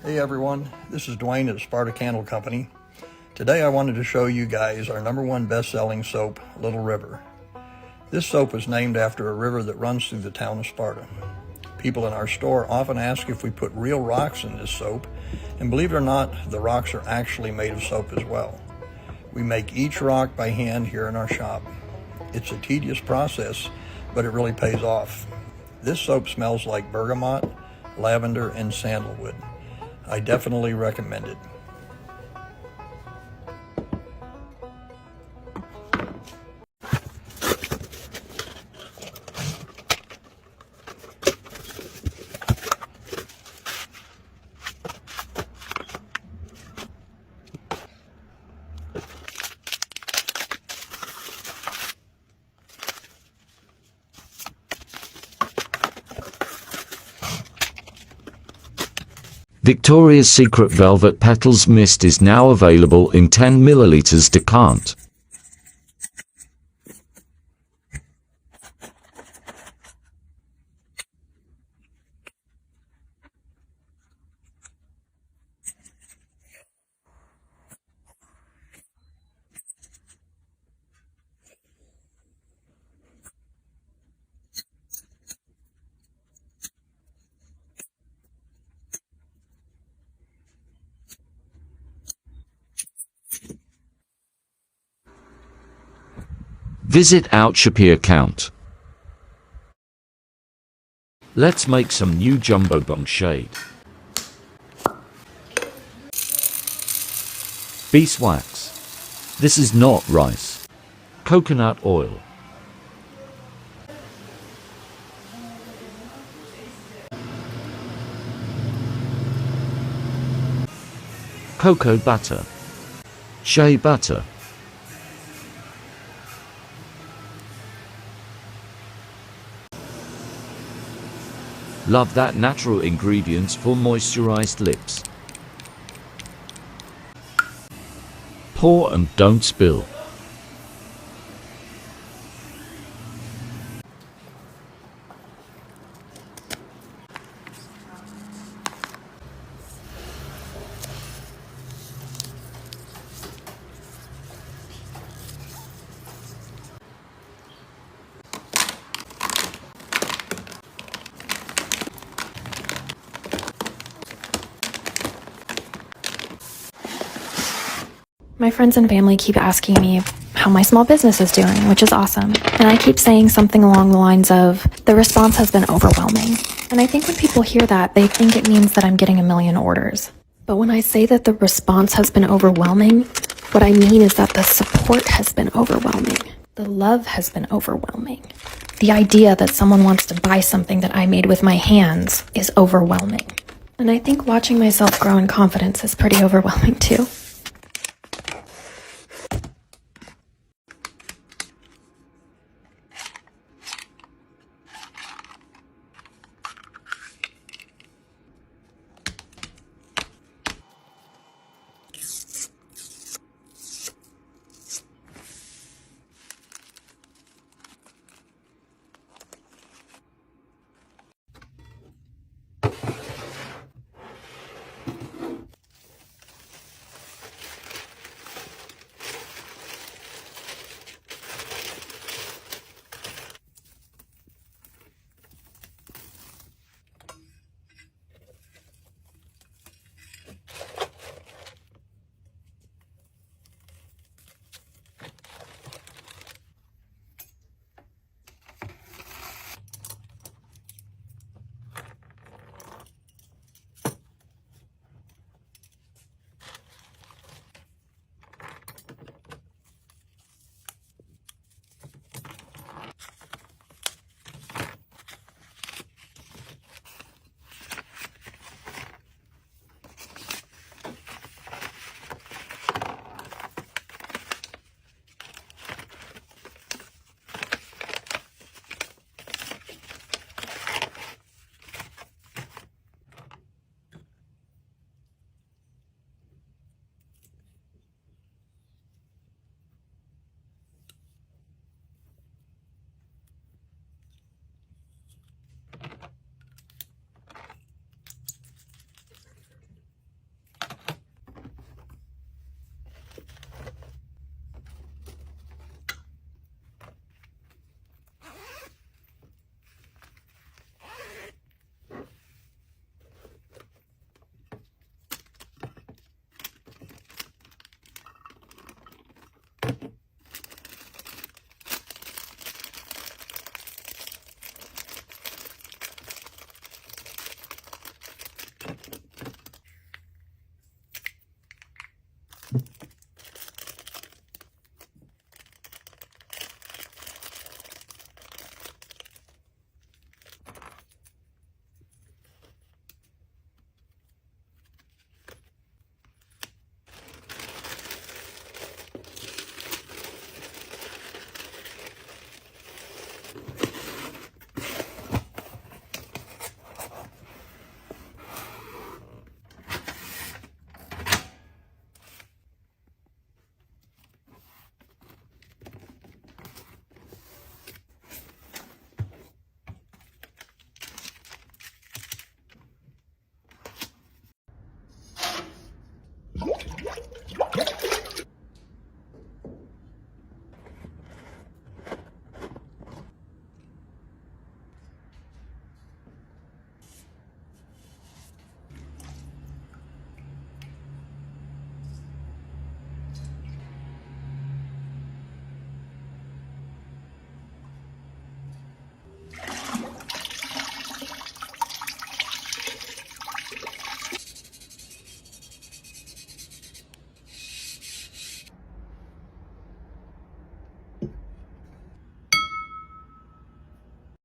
Hey everyone, this is Dwayne at Sparta Candle Company. Today I wanted to show you guys our #1 best-selling soap, Little River. This soap was named after a river that runs through the town of Sparta. People in our store often ask if we put real rocks in this soap, and believe it or not, the rocks are actually made of soap as well. We make each rock by hand here in our shop. It's a tedious process, but it really pays off. This soap smells like bergamot, lavender, and sandalwood. I definitely recommend it. Victoria's Secret Velvet Petals Mist is now available in 10 ml decant. Visit out Shapir account. Let's make some new jumbo bung shade. Beeswax. This is not rice. Coconut oil. Cocoa butter. Shea butter. Love that natural ingredients for moisturized lips. Pour and don't spill. My friends and family keep asking me how my small business is doing, which is awesome. And I keep saying something along the lines of, the response has been overwhelming. And I think when people hear that, they think it means that I'm getting a million orders. But when I say that the response has been overwhelming, what I mean is that the support has been overwhelming. The love has been overwhelming. The idea that someone wants to buy something that I made with my hands is overwhelming. And I think watching myself grow in confidence is pretty overwhelming too.